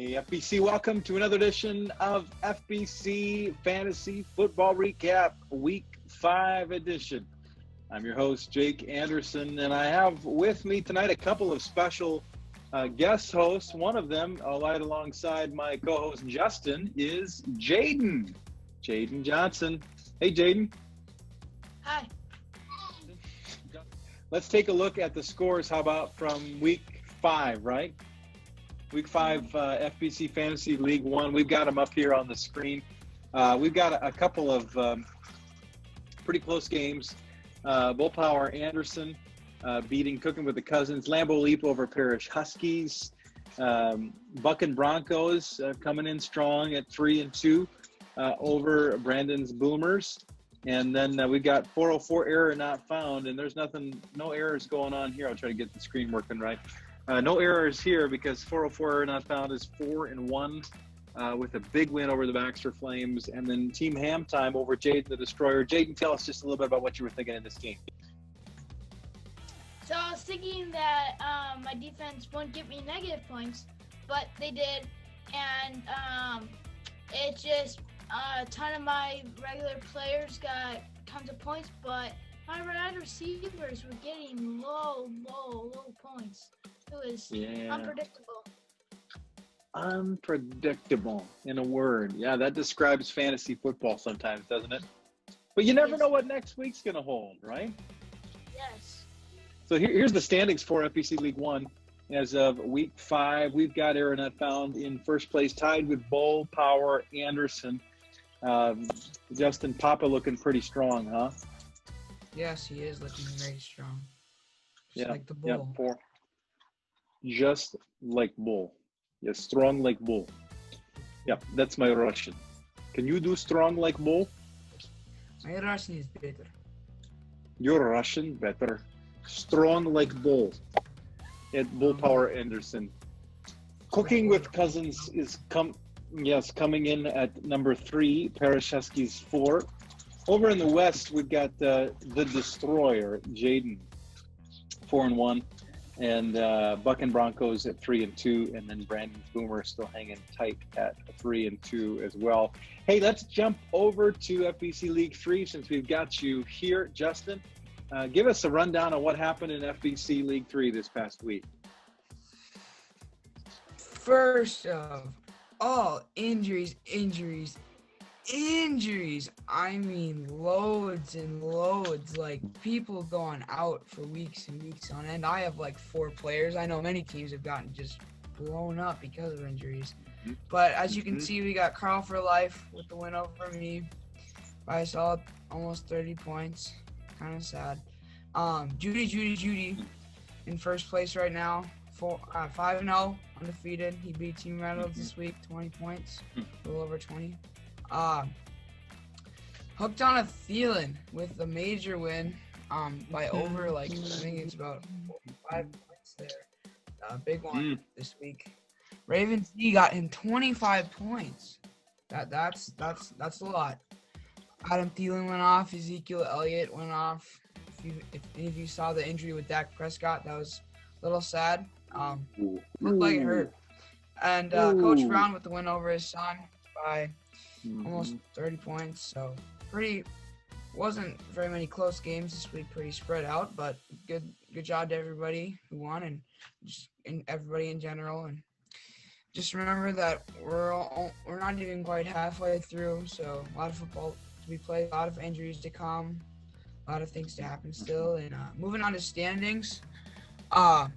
Hey, FBC, welcome to another edition of FBC Fantasy Football Recap, Week 5 edition. I'm your host, Jake Anderson, and I have with me tonight a couple of special guest hosts. One of them, right alongside my co-host, Justin, is Jaden Johnson. Hey, Jaden. Hi. Let's take a look at the scores. How about from Week 5, right? Week 5 FBC Fantasy League 1. We've got them up here on the screen. We've got a couple of pretty close games. Bull Power Anderson beating Cooking with the Cousins. Lambeau Leap over Parish Huskies. Buck and Broncos coming in strong at 3-2 over Brandon's Boomers. And then we've got 404 error not found. And there's no errors going on here. I'll try to get the screen working right. No errors here because 404 error not found is 4-1 with a big win over the Baxter Flames. And then Team Ham Time over Jaden the Destroyer. Jaden, tell us just a little bit about what you were thinking in this game. So I was thinking that my defense wouldn't give me negative points, but they did. And it just a ton of my regular players got tons of points, but my wide receivers were getting low points. It was unpredictable. Unpredictable, in a word. Yeah, that describes fantasy football sometimes, doesn't it? But you never know what next week's going to hold, right? Yes. So here's the standings for FBC League 1. As of Week 5, we've got Error Not Found in first place, tied with Bull Power Anderson. Justin Papa looking pretty strong, huh? Yes, he is looking very strong. Just like the bull. Just like bull. Yes, strong like bull. Yeah, that's my Russian. Can you do strong like bull? My Russian is better. Your Russian better. Strong like bull. At Bull Power Anderson. Cooking with Cousins is coming in at number 3. Parish Huskies 4. Over in the West, we've got the Destroyer, Jaden, 4-1, and Buck and Broncos at 3-2, and then Brandon's Boomer still hanging tight at 3-2 as well. Hey, let's jump over to FBC League 3 since we've got you here, Justin. Give us a rundown of what happened in FBC League 3 this past week. First of all, injuries. I mean, loads and loads, like people going out for weeks and weeks on end. I have like 4 players. I know many teams have gotten just blown up because of injuries. But as you can see, we got Carl for life with the win over me by a solid almost 30 points. Kind of sad. Judy in first place right now, 5-0, undefeated. He beat Team Reynolds this week, 20 points, a little over 20. Hooked on a Thielen with the major win by over, like, I think it's about 5 points there. Big one this week. Raven C got him 25 points. That's a lot. Adam Thielen went off. Ezekiel Elliott went off. If any of you saw the injury with Dak Prescott, that was a little sad. Looked like it hurt. And Coach Brown with the win over his son by almost 30 points. So wasn't very many close games this week. Pretty spread out, but good job to everybody who won and everybody in general. And just remember that we're not even quite halfway through. So a lot of football to be played, a lot of injuries to come, a lot of things to happen still. And moving on to standings, I'm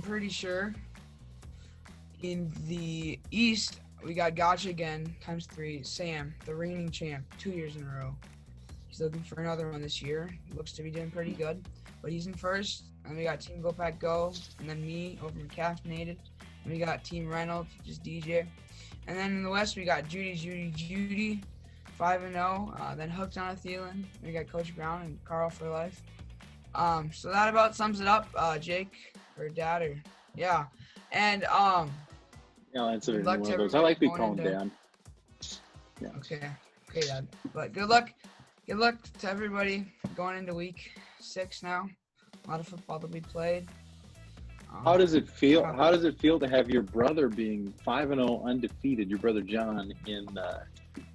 pretty sure in the East we got Gotcha again ×3. Sam, the reigning champ, 2 years in a row. He's looking for another one this year. He looks to be doing pretty good, but he's in first. And we got Team Go Pack Go, and then me over McCaffinated. And we got Team Reynolds, just DJ. And then in the West we got Judy, 5-0. Then Hooked on a Thielen. We got Coach Brown and Carl for life. So that about sums it up. Jake or Dad or yeah, and Yeah, I'll answer one of those. I like being called Dan. Yeah. Okay, Dad. But good luck to everybody going into week 6 now. A lot of football to be played. How does it feel? uh, How does it feel to have your brother being 5-0 undefeated? Your brother John in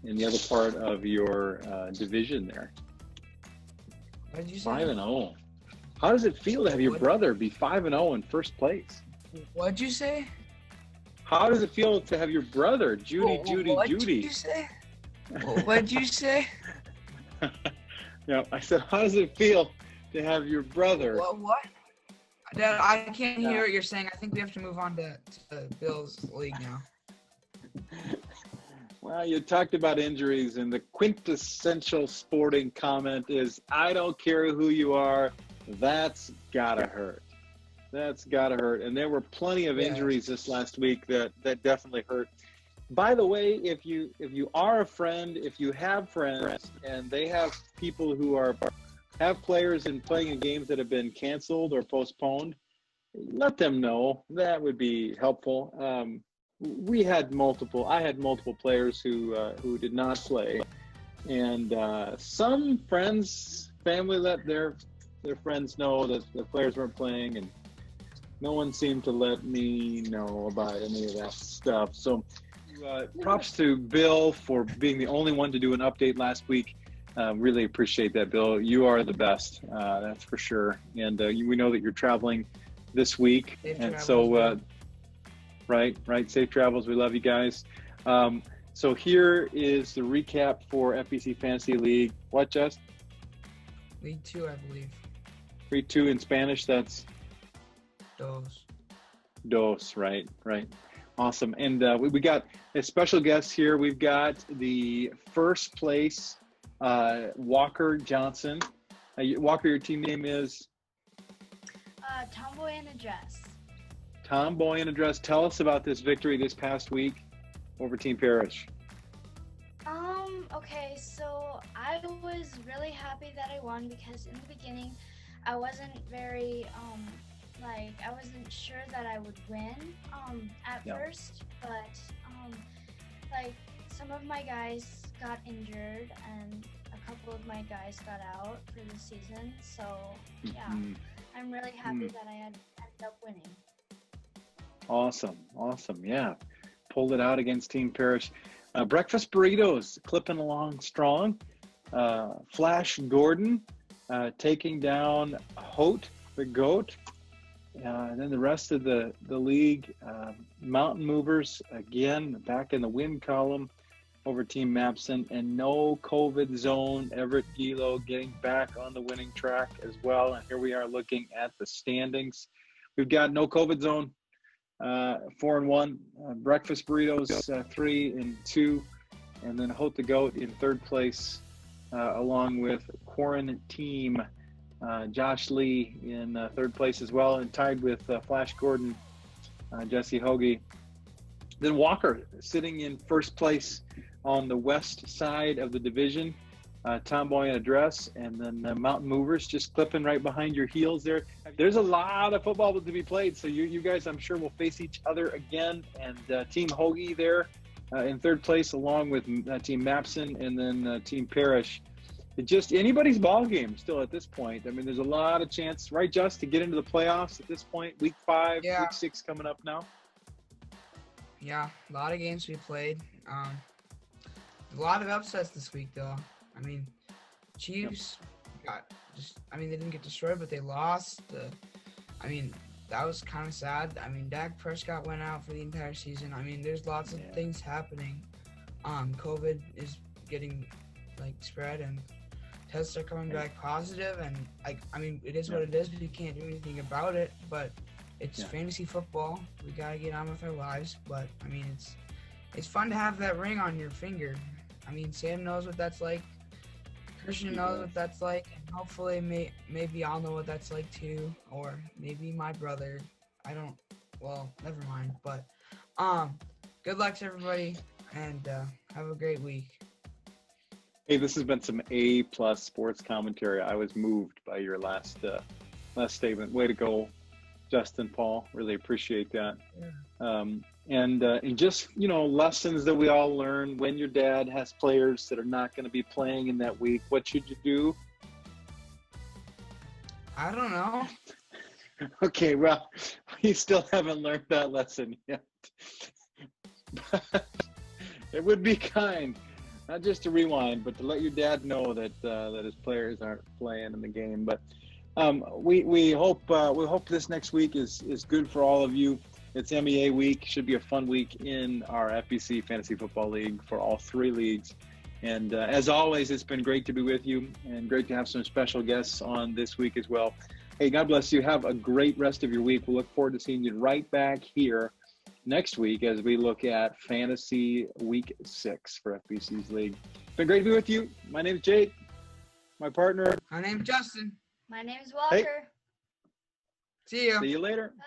the other part of your division there, what did you say? 5-0. How does it feel to have your brother be 5-0 in first place? What'd you say? How does it feel to have your brother, Judy? What'd you say? What'd you say? Yeah, I said, how does it feel to have your brother? What? Dad, I can't hear what you're saying. I think we have to move on to Bill's league now. Well, you talked about injuries, and the quintessential sporting comment is, I don't care who you are, that's gotta hurt. That's gotta hurt. And there were plenty of injuries this last week that definitely hurt. By the way, if you are a friend, if you have friends and they have people who have players and playing in games that have been canceled or postponed, let them know. That would be helpful. I had multiple players who did not play, and some friends, family let their friends know that the players weren't playing, and no one seemed to let me know about any of that stuff. So props to Bill for being the only one to do an update last week. Really appreciate that, Bill. You are the best, that's for sure. And we know that you're traveling this week, right, safe travels. We love you guys. So here is the recap for FBC Fantasy League. What, Just? League 2, I believe. League 2 in Spanish, that's? Dos, right. Awesome. And we got a special guest here. We've got the first place, Walker Johnson. Walker, your team name is? Tomboy in a Dress. Tomboy in a Dress. Tell us about this victory this past week over Team Parrish. Okay, so I was really happy that I won because in the beginning I wasn't very I wasn't sure that I would win at first, but some of my guys got injured and a couple of my guys got out for the season, so yeah, I'm really happy that I ended up winning. Awesome, yeah. Pulled it out against Team Parrish. Breakfast Burritos clipping along strong. Flash Gordon taking down Hote the Goat. And then the rest of the league, Mountain Movers, again, back in the win column over Team Mapson, and no COVID zone. Everett Gilo getting back on the winning track as well. And here we are looking at the standings. We've got no COVID zone, 4-1. Breakfast Burritos, 3-2. And then Hote the Goat in third place, along with Quarantine. Josh Lee in third place as well, and tied with Flash Gordon, Jesse Hoagie. Then Walker sitting in first place on the west side of the division, Tomboy in a Dress, and then Mountain Movers just clipping right behind your heels there. There's a lot of football to be played, so you guys, I'm sure, will face each other again. And Team Hoagie there in third place, along with Team Mapson, and then Team Parrish. It's just anybody's ball game still at this point. I mean, there's a lot of chance, right, Just, to get into the playoffs at this point. Week 5, Week 6 coming up now. Yeah, a lot of games we played. A lot of upsets this week, though. I mean, Chiefs they didn't get destroyed, but they lost. That was kind of sad. I mean, Dak Prescott went out for the entire season. I mean, there's lots of things happening. COVID is getting spread, and tests are coming back positive, and it is what it is. We can't do anything about it, but it's fantasy football. We gotta get on with our lives. But I mean, it's fun to have that ring on your finger. I mean, Sam knows what that's like. Christian knows what that's like, and hopefully maybe I'll know what that's like too, or maybe my brother. Never mind. But good luck to everybody, and have a great week. Hey, this has been some A+ sports commentary. I was moved by your last statement. Way to go, Justin, Paul. Really appreciate that. Yeah. And just, lessons that we all learn when your dad has players that are not going to be playing in that week. What should you do? I don't know. Okay, well, you still haven't learned that lesson yet. It would be kind, not just to rewind, but to let your dad know that that his players aren't playing in the game. But we hope this next week is good for all of you. It's MEA week. Should be a fun week in our FBC Fantasy Football League for all three leagues. And as always, it's been great to be with you and great to have some special guests on this week as well. Hey, God bless you. Have a great rest of your week. We'll look forward to seeing you right back here next week as we look at Fantasy Week 6 for FBC's League. It's been great to be with you. My name is Jake. My partner. My name's Justin. My name is Walker. See ya. See you later. Bye.